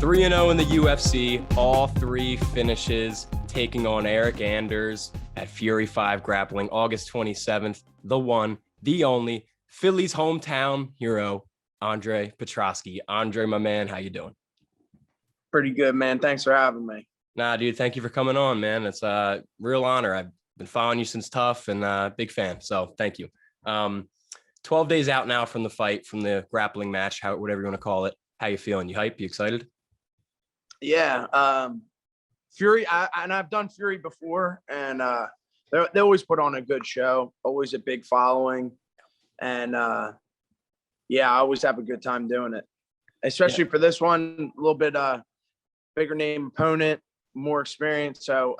3-0 in the UFC, all three finishes, taking on Eryk Anders at Fury 5 Grappling, August 27th. The one, the only, Philly's hometown hero, Andre Petroski. Andre, my man, how you doing? Pretty good, man. Thanks for having me. Nah, dude, thank you for coming on, man. It's a real honor. I've been following you since Tough and big fan, so thank you. 12 days out now from the fight, from the grappling match, whatever you want to call it. How you feeling? You hype? You excited? Yeah. Fury, I've done Fury before, and they always put on a good show, always a big following. And yeah, I always have a good time doing it, especially for this one, a little bit bigger name opponent, more experience. So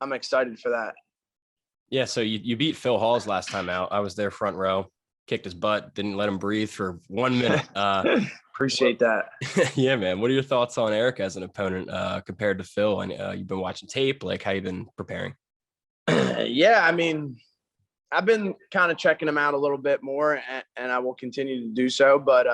I'm excited for that. Yeah, so you beat Phil Hawes last time out. I was there front row, kicked his butt, didn't let him breathe for 1 minute. Appreciate that. Yeah, man. What are your thoughts on Eryk as an opponent compared to Phil? And you've been watching tape. Like, how you been preparing? Yeah, I mean, I've been kind of checking him out a little bit more, and I will continue to do so. But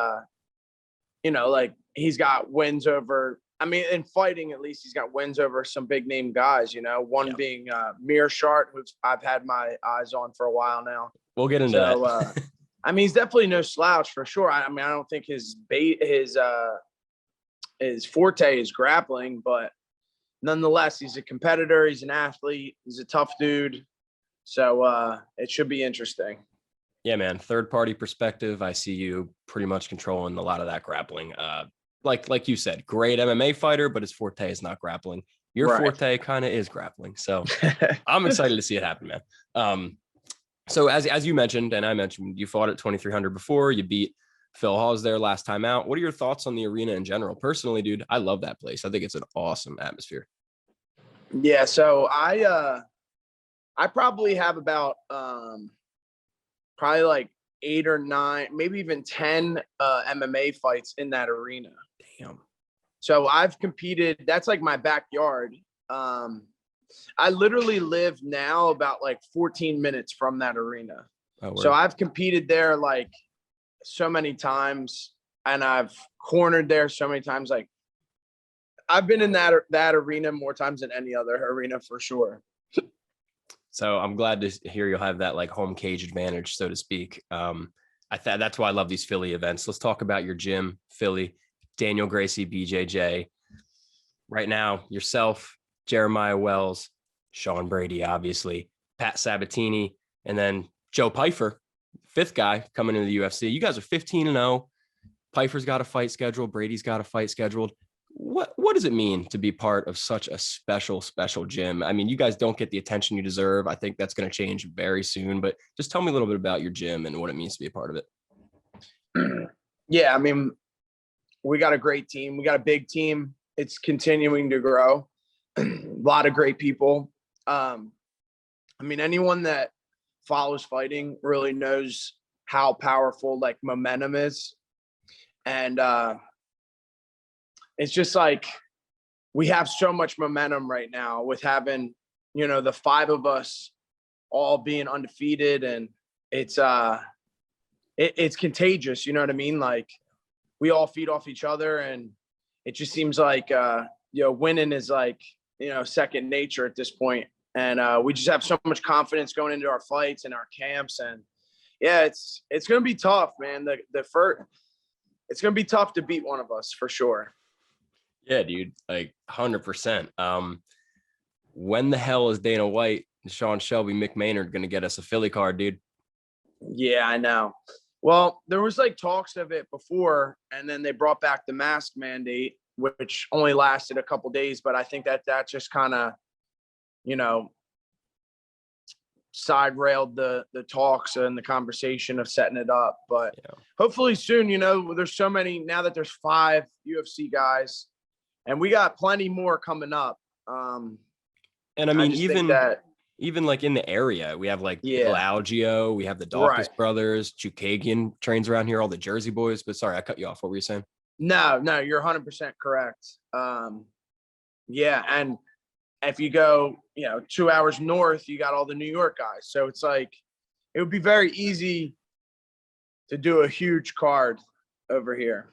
like, he's got wins over. I mean, in fighting, at least he's got wins over some big name guys. One being Meerschaert, who I've had my eyes on for a while now. We'll get into that. I mean, he's definitely no slouch for sure. I mean, I don't think his forte is grappling, but nonetheless, he's a competitor. He's an athlete. He's a tough dude. So it should be interesting. Yeah, man. Third party perspective, I see you pretty much controlling a lot of that grappling. Like you said, great MMA fighter, but his forte is not grappling. Your forte kind of is grappling. So I'm excited to see it happen, man. So as you mentioned, and I mentioned, you fought at 2,300 before. You beat Phil Hawes there last time out. What are your thoughts on the arena in general? Personally, dude, I love that place. I think it's an awesome atmosphere. Yeah, so I probably have about probably like 8 or 9, maybe even 10 MMA fights in that arena. Damn. So I've competed. That's like my backyard. I literally live now about like 14 minutes from that arena. So I've competed there like so many times, and I've cornered there so many times. Like, I've been in that arena more times than any other arena for sure. So I'm glad to hear you'll have that like home cage advantage, so to speak. That's why I love these Philly events. Let's talk about your gym, Philly, Daniel Gracie, BJJ. Right now, yourself, Jeremiah Wells, Sean Brady, obviously, Pat Sabatini, and then Joe Pyfer, fifth guy coming into the UFC. You guys are 15-0. Pyfer's got a fight scheduled. Brady's got a fight scheduled. What does it mean to be part of such a special gym? I mean, you guys don't get the attention you deserve. I think that's going to change very soon, but just tell me a little bit about your gym and what it means to be a part of it. Yeah, I mean, we got a great team. We got a big team. It's continuing to grow. A lot of great people. I mean, anyone that follows fighting really knows how powerful like momentum is. And it's just like, we have so much momentum right now with having, the 5 of us all being undefeated, and it's contagious. You know what I mean? Like, we all feed off each other, and it just seems like, winning is like, second nature at this point. And we just have so much confidence going into our fights and our camps. And yeah, it's going to be tough, man. It's going to be tough to beat one of us for sure. Yeah, dude, like 100%. When the hell is Dana White, Sean Shelby, Mick Maynard going to get us a Philly card, dude? Yeah, I know. Well, there was like talks of it before, and then they brought back the mask mandate, which only lasted a couple days. But I think that just kind of, side railed the talks and the conversation of setting it up. But hopefully soon, there's so many now that there's 5 UFC guys, and we got plenty more coming up. And I mean, even like in the area, we have like Algio, we have the Dawkins brothers, Chukagian trains around here, all the Jersey boys. But sorry, I cut you off. What were you saying? No, you're 100% correct. Yeah, and if you go, 2 hours north, you got all the New York guys. So it's like, it would be very easy to do a huge card over here.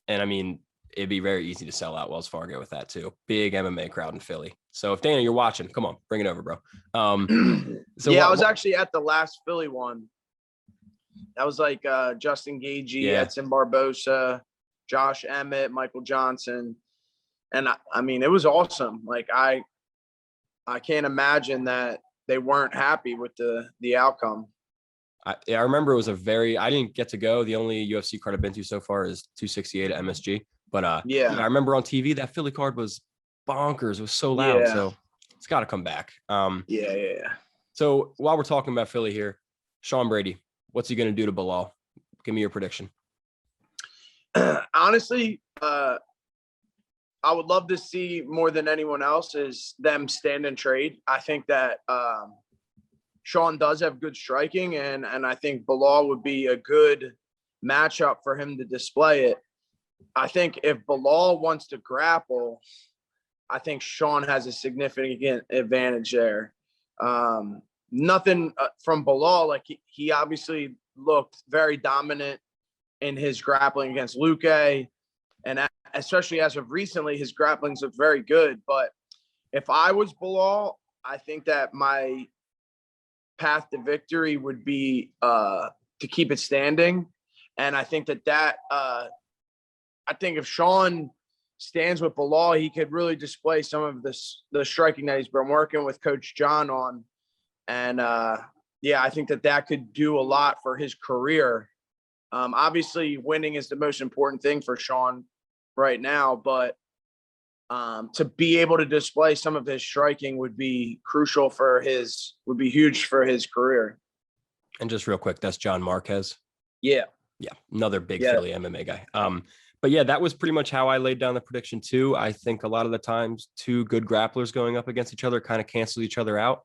And I mean, it'd be very easy to sell out Wells Fargo with that too. Big MMA crowd in Philly. So if Daniel, you're watching, come on, bring it over, bro. I was actually at the last Philly one. That was like Justin Gagey, Edson Barbosa, Josh Emmett, Michael Johnson. And I mean, it was awesome. Like I can't imagine that they weren't happy with the outcome. I remember it was I didn't get to go. The only UFC card I've been to so far is 268 at MSG. But I remember on TV that Philly card was bonkers. It was so loud. So it's got to come back. So while we're talking about Philly here, Sean Brady, what's he going to do to Bilal? Give me your prediction. Honestly, I would love to see more than anyone else is them stand and trade. I think that Sean does have good striking, and I think Bilal would be a good matchup for him to display it. I think if Bilal wants to grapple, I think Sean has a significant advantage there. Nothing from Bilal, like he obviously looked very dominant in his grappling against Luque, and especially as of recently, his grapplings look very good. But if I was Bilal, I think that my path to victory would be to keep it standing. And I think that I think if Sean stands with Bilal, he could really display some of the striking that he's been working with Coach John on. And I think that could do a lot for his career. Obviously winning is the most important thing for Sean right now, but to be able to display some of his striking would be crucial would be huge for his career. And just real quick, that's John Marquez. Yeah. Another big Philly MMA guy. But that was pretty much how I laid down the prediction too. I think a lot of the times two good grapplers going up against each other kind of cancel each other out.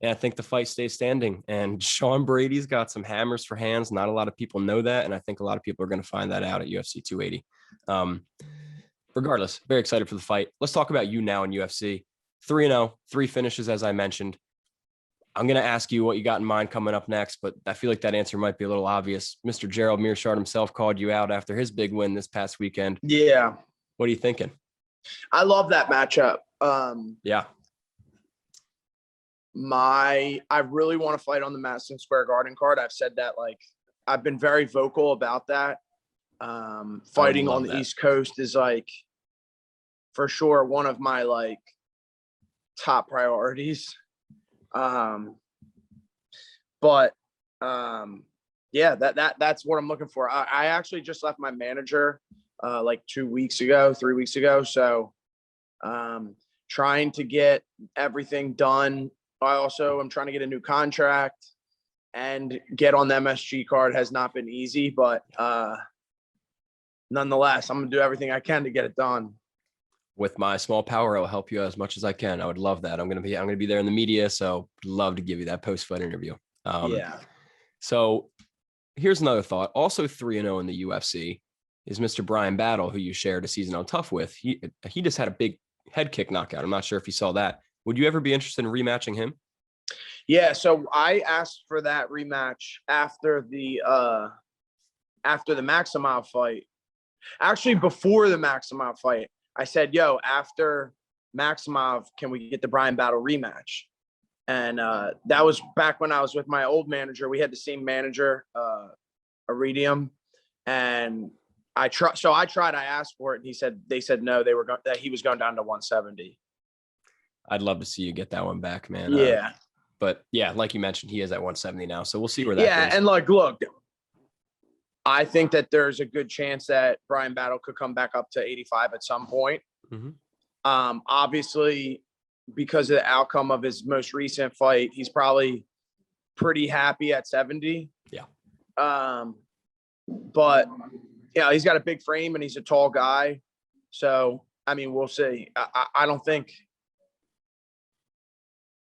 And I think the fight stays standing. And Sean Brady's got some hammers for hands. Not a lot of people know that. And I think a lot of people are going to find that out at UFC 280. Regardless, very excited for the fight. Let's talk about you now in UFC. 3-0, 3 finishes, as I mentioned. I'm going to ask you what you got in mind coming up next, but I feel like that answer might be a little obvious. Mr. Gerald Meerschaert himself called you out after his big win this past weekend. Yeah. What are you thinking? I love that matchup. I really want to fight on the Madison Square Garden card. I've said that, like, I've been very vocal about that. Fighting on the East Coast is, like, for sure one of my, like, top priorities. That's what I'm looking for. I actually just left my manager like 3 weeks ago. So trying to get everything done. I also am trying to get a new contract and get on the MSG card has not been easy, but nonetheless, I'm gonna do everything I can to get it done. With my small power, I'll help you as much as I can. I would love that. I'm gonna be there in the media, so love to give you that post-fight interview. So here's another thought. Also 3-0 in the UFC is Mr. Brian Battle, who you shared a season on Tough with. He just had a big head kick knockout. I'm not sure if you saw that. Would you ever be interested in rematching him? Yeah, so I asked for that rematch after the Maximov fight. Actually, before the Maximov fight, I said, yo, after Maximov, can we get the Brian Battle rematch? And that was back when I was with my old manager. We had the same manager, Iridium. And I tried, I asked for it. And they said no, that he was going down to 170. I'd love to see you get that one back, man. Yeah. But yeah, like you mentioned, he is at 170 now. So we'll see where that goes. Yeah. And look, I think that there's a good chance that Brian Battle could come back up to 85 at some point. Mm-hmm. Obviously, because of the outcome of his most recent fight, he's probably pretty happy at 70. Yeah. But yeah, he's got a big frame and he's a tall guy. So, I mean, we'll see.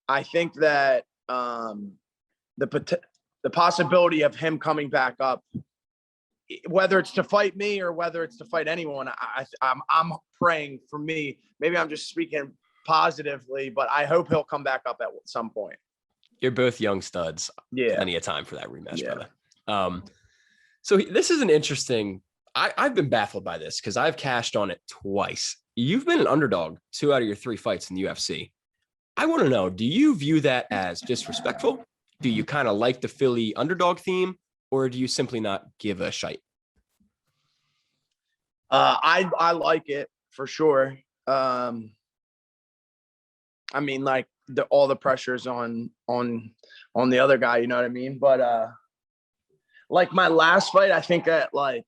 I think that the possibility of him coming back up, whether it's to fight me or whether it's to fight anyone, I'm praying for me. Maybe I'm just speaking positively, but I hope he'll come back up at some point. You're both young studs. Yeah. Plenty of time for that rematch, brother. So this is an interesting, I've been baffled by this because I've cashed on it twice. You've been an underdog 2 out of your 3 fights in the UFC. I want to know, do you view that as disrespectful? Do you kind of like the Philly underdog theme, or do you simply not give a shite? I like it for sure. I mean, like all the pressure's on the other guy, you know what I mean? But like my last fight, I think that like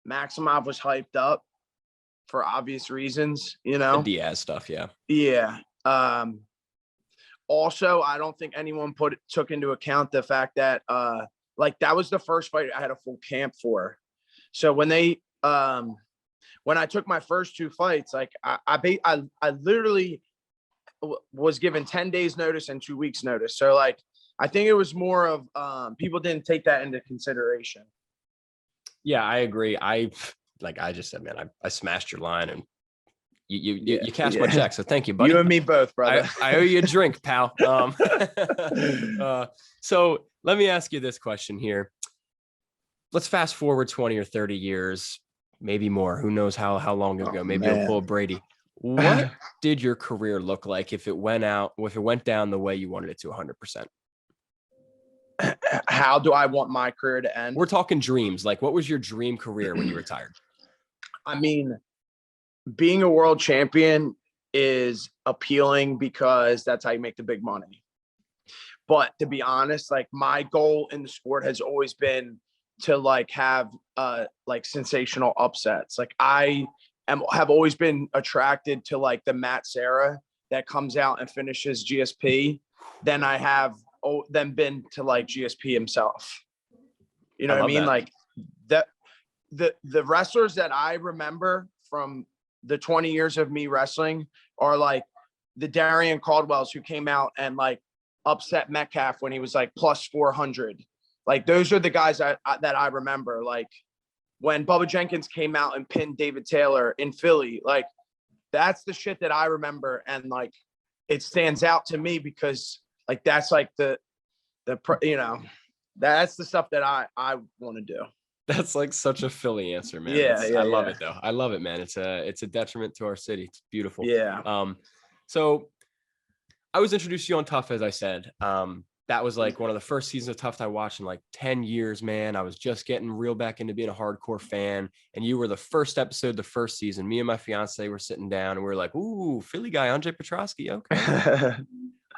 Maximov was hyped up for obvious reasons, you The know? Diaz stuff, yeah. Yeah. Also, I don't think anyone took into account the fact that like that was the first fight I had a full camp for. So when I took my first 2 fights, like I literally was given 10 days notice and 2 weeks notice. So like I think it was more of people didn't take that into consideration. Yeah, I agree. I just said, man, I smashed your line and you cashed my check. So thank you, buddy. You and me both, brother. I owe you a drink, pal. So let me ask you this question here. Let's fast forward 20 or 30 years, maybe more. Who knows how long ago? Maybe you'll pull Brady. What did your career look like if it went down the way you wanted it to 100%? How do I want my career to end? We're talking dreams. Like, what was your dream career when you retired? I mean, being a world champion is appealing because that's how you make the big money. But to be honest, like my goal in the sport has always been to like have like sensational upsets. Like have always been attracted to like the Matt Serra that comes out and finishes GSP. Then I have then been to like GSP himself. You know what I mean? That. Like the wrestlers that I remember from the 20 years of me wrestling are like the Darian Caldwells who came out and like upset Metcalf when he was like plus 400. Like those are the guys that I remember. Like when Bubba Jenkins came out and pinned David Taylor in Philly, like that's the shit that I remember. And like, it stands out to me because like, that's like you know, that's the stuff that I want to do. That's like such a Philly answer, man. Yeah, I love it though. I love it, man. It's a detriment to our city. It's beautiful. Yeah. So I was introduced to you on Tough, as I said. That was like one of the first seasons of Tough I watched in like 10 years, man. I was just getting real back into being a hardcore fan. And you were the first episode, the first season. Me and my fiance were sitting down and we were like, ooh, Philly guy, Andre Petroski. Okay.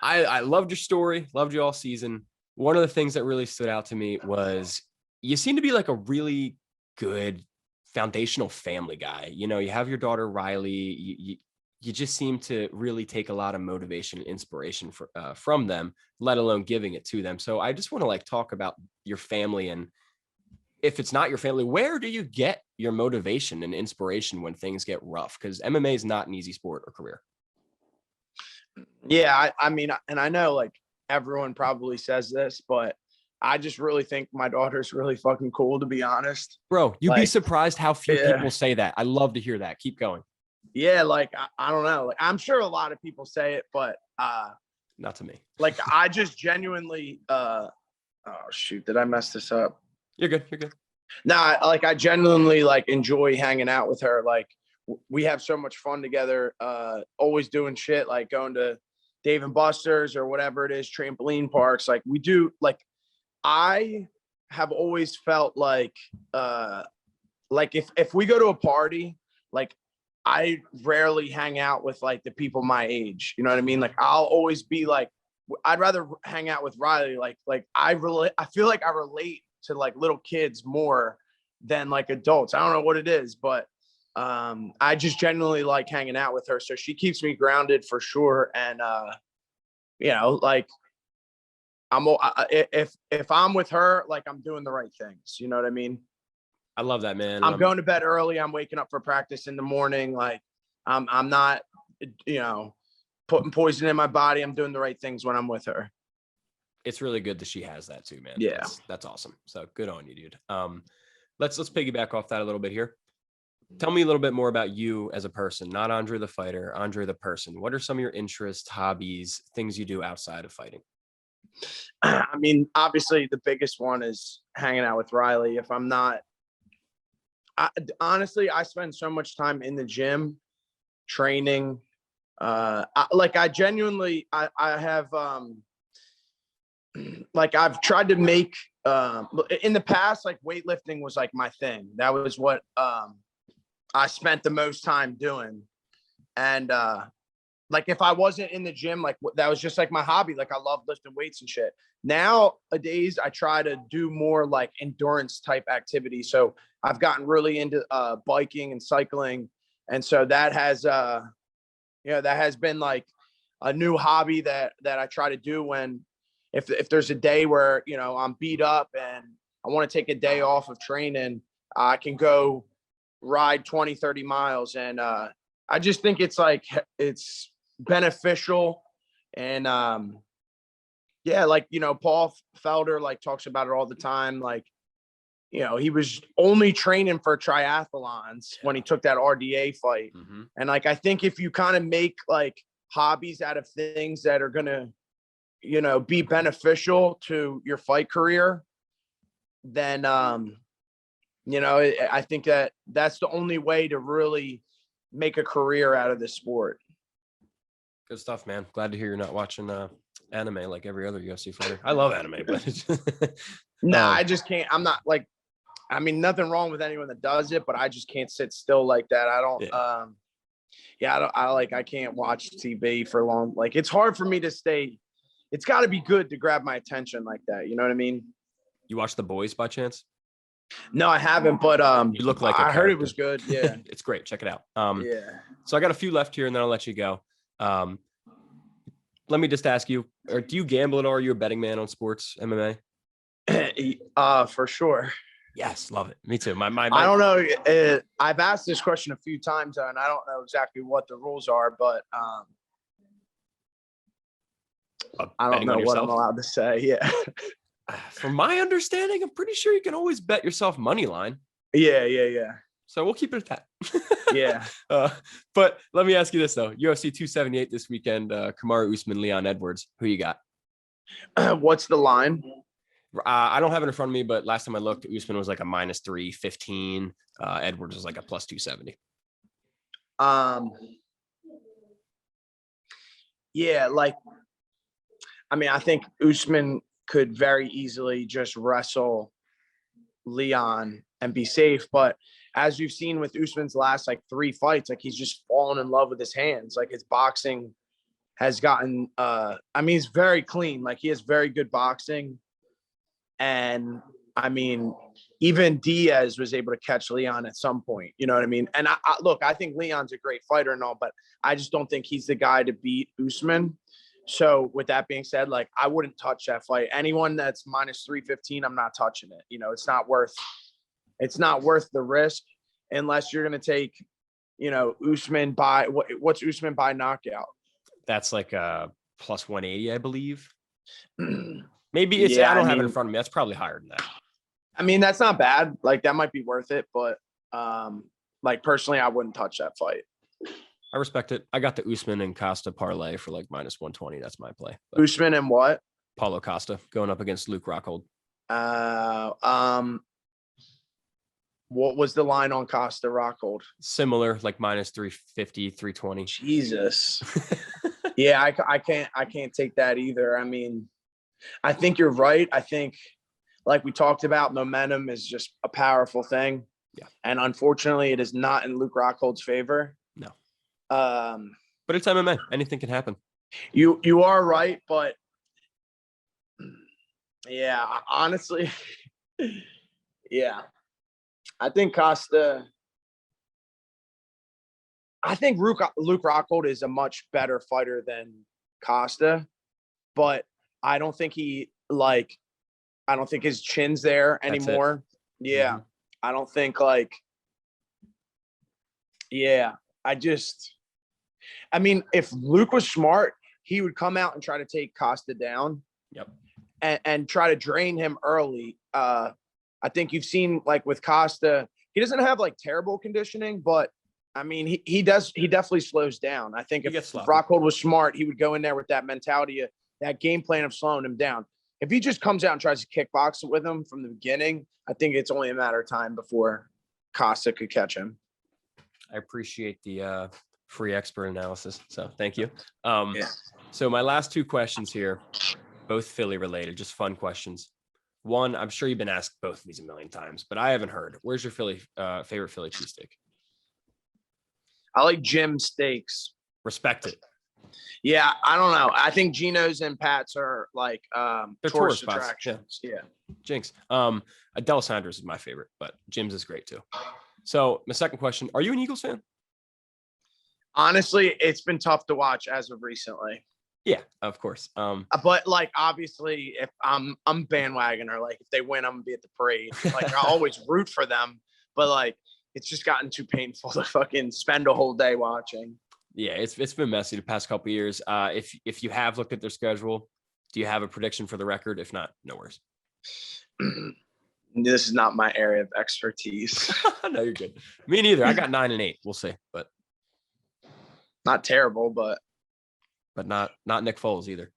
I loved your story, loved you all season. One of the things that really stood out to me was you seem to be like a really good foundational family guy. You know, you have your daughter, Riley. You just seem to really take a lot of motivation and inspiration from them, let alone giving it to them. So I just want to like talk about your family, and if it's not your family, where do you get your motivation and inspiration when things get rough? Because MMA is not an easy sport or career. Yeah, I mean, and I know like everyone probably says this, but I just really think my daughter's really fucking cool, to be honest. Bro, you'd be surprised how few Yeah. people say that. I love to hear that. Keep going. Yeah, like I don't know. Like I'm sure a lot of people say it, but not to me. Like I just genuinely oh shoot, did I mess this up? You're good. You're good. No, I genuinely like enjoy hanging out with her. Like we have so much fun together, always doing shit, like going to Dave and Buster's or whatever it is, trampoline parks. Like we do, like I have always felt like if we go to a party, like I rarely hang out with like the people my age. You know what I mean? Like I'll always be like, I'd rather hang out with Riley. Like I feel like I relate to like little kids more than like adults. I don't know what it is, but I just genuinely like hanging out with her. So she keeps me grounded for sure. And you know, like if I'm with her, like I'm doing the right things. You know what I mean? I love that, man. I'm going to bed early. I'm waking up for practice in the morning. Like I'm not, you know, putting poison in my body. I'm doing the right things when I'm with her. It's really good that she has that too, man. Yeah. That's awesome. So good on you, dude. Let's piggyback off that a little bit here. Tell me a little bit more about you as a person, not Andre the fighter, Andre the person. What are some of your interests, hobbies, things you do outside of fighting? I mean, obviously the biggest one is hanging out with Riley. If I'm not Honestly, I spend so much time in the gym training. I genuinely, I have, like I've tried to make, in the past, like weightlifting was like my thing. That was what, I spent the most time doing. And, like if I wasn't in the gym, like that was just like my hobby. Like I love lifting weights and shit. Nowadays, I try to do more like endurance type activity. So I've gotten really into biking and cycling, and so that has that has been like a new hobby that I try to do when if there's a day where I'm beat up and I want to take a day off of training, I can go ride 20-30 miles, and I just think it's beneficial. And Paul Felder like talks about it all the time. Like, he was only training for triathlons when he took that RDA fight. Mm-hmm. And like I think if you kind of make like hobbies out of things that are gonna be beneficial to your fight career, then I think that's the only way to really make a career out of this sport. Good stuff, man. Glad to hear you're not watching anime like every other UFC fighter. I love anime, but I just can't. I'm not like, I mean, nothing wrong with anyone that does it, but I just can't sit still like that. I don't. I can't watch TV for long. Like it's hard for me to stay. It's got to be good to grab my attention like that. You know what I mean? You watch The Boys by chance? No, I haven't, but you look like I heard it was good. Yeah. It's great. Check it out. Yeah. So I got a few left here and then I'll let you go. Let me just ask you, or do you gamble at all? Are you a betting man on sports, MMA? For sure. Yes. Love it. Me too. My I don't know. I've asked this question a few times and I don't know exactly what the rules are, but I don't know what I'm allowed to say. Yeah. From my understanding, I'm pretty sure you can always bet yourself money line. Yeah. So we'll keep it at that. Yeah. But let me ask you this though: UFC 278 this weekend. Kamaru Usman, Leon Edwards. Who you got? What's the line? I don't have it in front of me, but last time I looked, Usman was like a -315. Edwards was like a +270. Yeah, like, I mean, I think Usman could very easily just wrestle Leon and be safe. But as you've seen with Usman's last like 3 fights, like he's just fallen in love with his hands. Like his boxing has gotten, he's very clean. Like he has very good boxing. And I mean, even Diaz was able to catch Leon at some point. You know what I mean? And I think Leon's a great fighter and all, but I just don't think he's the guy to beat Usman. So with that being said, like I wouldn't touch that fight. Anyone that's -315, I'm not touching it. It's not worth the risk unless you're going to take, Usman by what's Usman by knockout? That's like a +180, I believe. Maybe it's, I don't have it in front of me. That's probably higher than that. I mean, that's not bad. Like that might be worth it, but like personally, I wouldn't touch that fight. I respect it. I got the Usman and Costa parlay for like -120. That's my play. But Usman and what? Paulo Costa going up against Luke Rockhold. What was the line on Costa Rockhold? Similar, like -350, 320. Jesus. Yeah, I can't take that either. I mean, I think you're right. I think, like we talked about, momentum is just a powerful thing. Yeah. And unfortunately, it is not in Luke Rockhold's favor. No. But it's MMA. Anything can happen. You are right, but yeah, honestly, yeah. I think Luke Rockhold is a much better fighter than Costa, but I don't think his chin's there anymore. Yeah. Mm-hmm. I don't think I mean, if Luke was smart, he would come out and try to take Costa down. Yep. And try to drain him early. I think you've seen like with Costa, he doesn't have like terrible conditioning, but I mean, he definitely slows down. I think if Rockhold was smart, he would go in there with that mentality, that game plan of slowing him down. If he just comes out and tries to kickbox with him from the beginning, I think it's only a matter of time before Costa could catch him. I appreciate the free expert analysis. So thank you. Yeah. So my last two questions here, both Philly related, just fun questions. One, I'm sure you've been asked both of these a million times, but I haven't heard. Where's your favorite Philly cheesesteak? I like Jim Steaks. Respect it. Yeah, I don't know. I think Gino's and Pat's are like They're tourist spots. attractions. Yeah. Jinx. D'Alessandra's is my favorite, but Jim's is great too. So my second question, are you an Eagles fan? Honestly, it's been tough to watch as of recently. Yeah, of course. But like obviously if I'm bandwagoner, like if they win, I'm gonna be at the parade. Like I always root for them, but like it's just gotten too painful to fucking spend a whole day watching. Yeah, it's been messy the past couple of years. If you have looked at their schedule, do you have a prediction for the record? If not, no worries. This is not my area of expertise. No, you're good. Me neither. I got 9-8. We'll see, but Not terrible, but not Nick Foles either.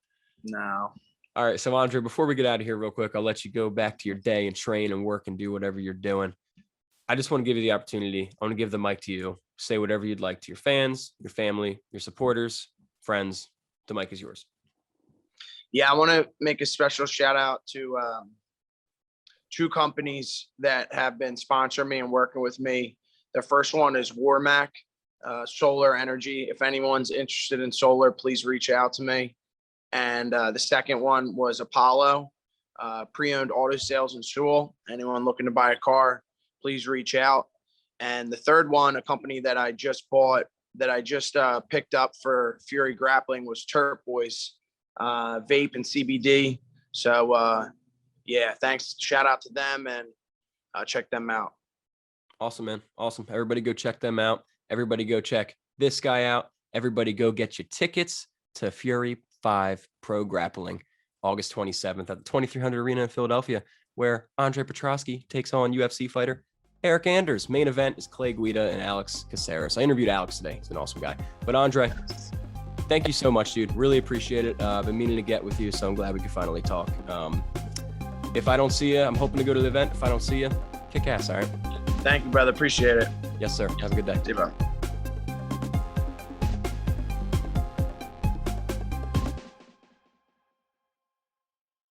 no. All right, so Andre, before we get out of here real quick, I'll let you go back to your day and train and work and do whatever you're doing. I just want to give you the opportunity. I want to give the mic to you. Say whatever you'd like to your fans, your family, your supporters, friends. The mic is yours. Yeah, I want to make a special shout out to two companies that have been sponsoring me and working with me. The first one is Warmac Solar Energy. If anyone's interested in solar, please reach out to me. And the second one was Apollo, pre-owned auto sales in Sewell. Anyone looking to buy a car, please reach out. And the third one, a company that I just bought, that I just picked up for Fury Grappling, was Turp Boys Vape and CBD. So yeah, thanks. Shout out to them and check them out. Awesome, man. Awesome. Everybody go check them out. Everybody go check this guy out. Everybody go get your tickets to Fury 5 Pro Grappling, August 27th at the 2300 Arena in Philadelphia, where Andre Petroski takes on UFC fighter Eryk Anders. Main event is Clay Guida and Alex Caceres. I interviewed Alex today. He's an awesome guy. But Andre, thank you so much, dude. Really appreciate it. I've been meaning to get with you, so I'm glad we could finally talk. If I don't see you, I'm hoping to go to the event. If I don't see you, kick ass, all right? Thank you, brother. Appreciate it. Yes, sir. Have a good day. See you, bro.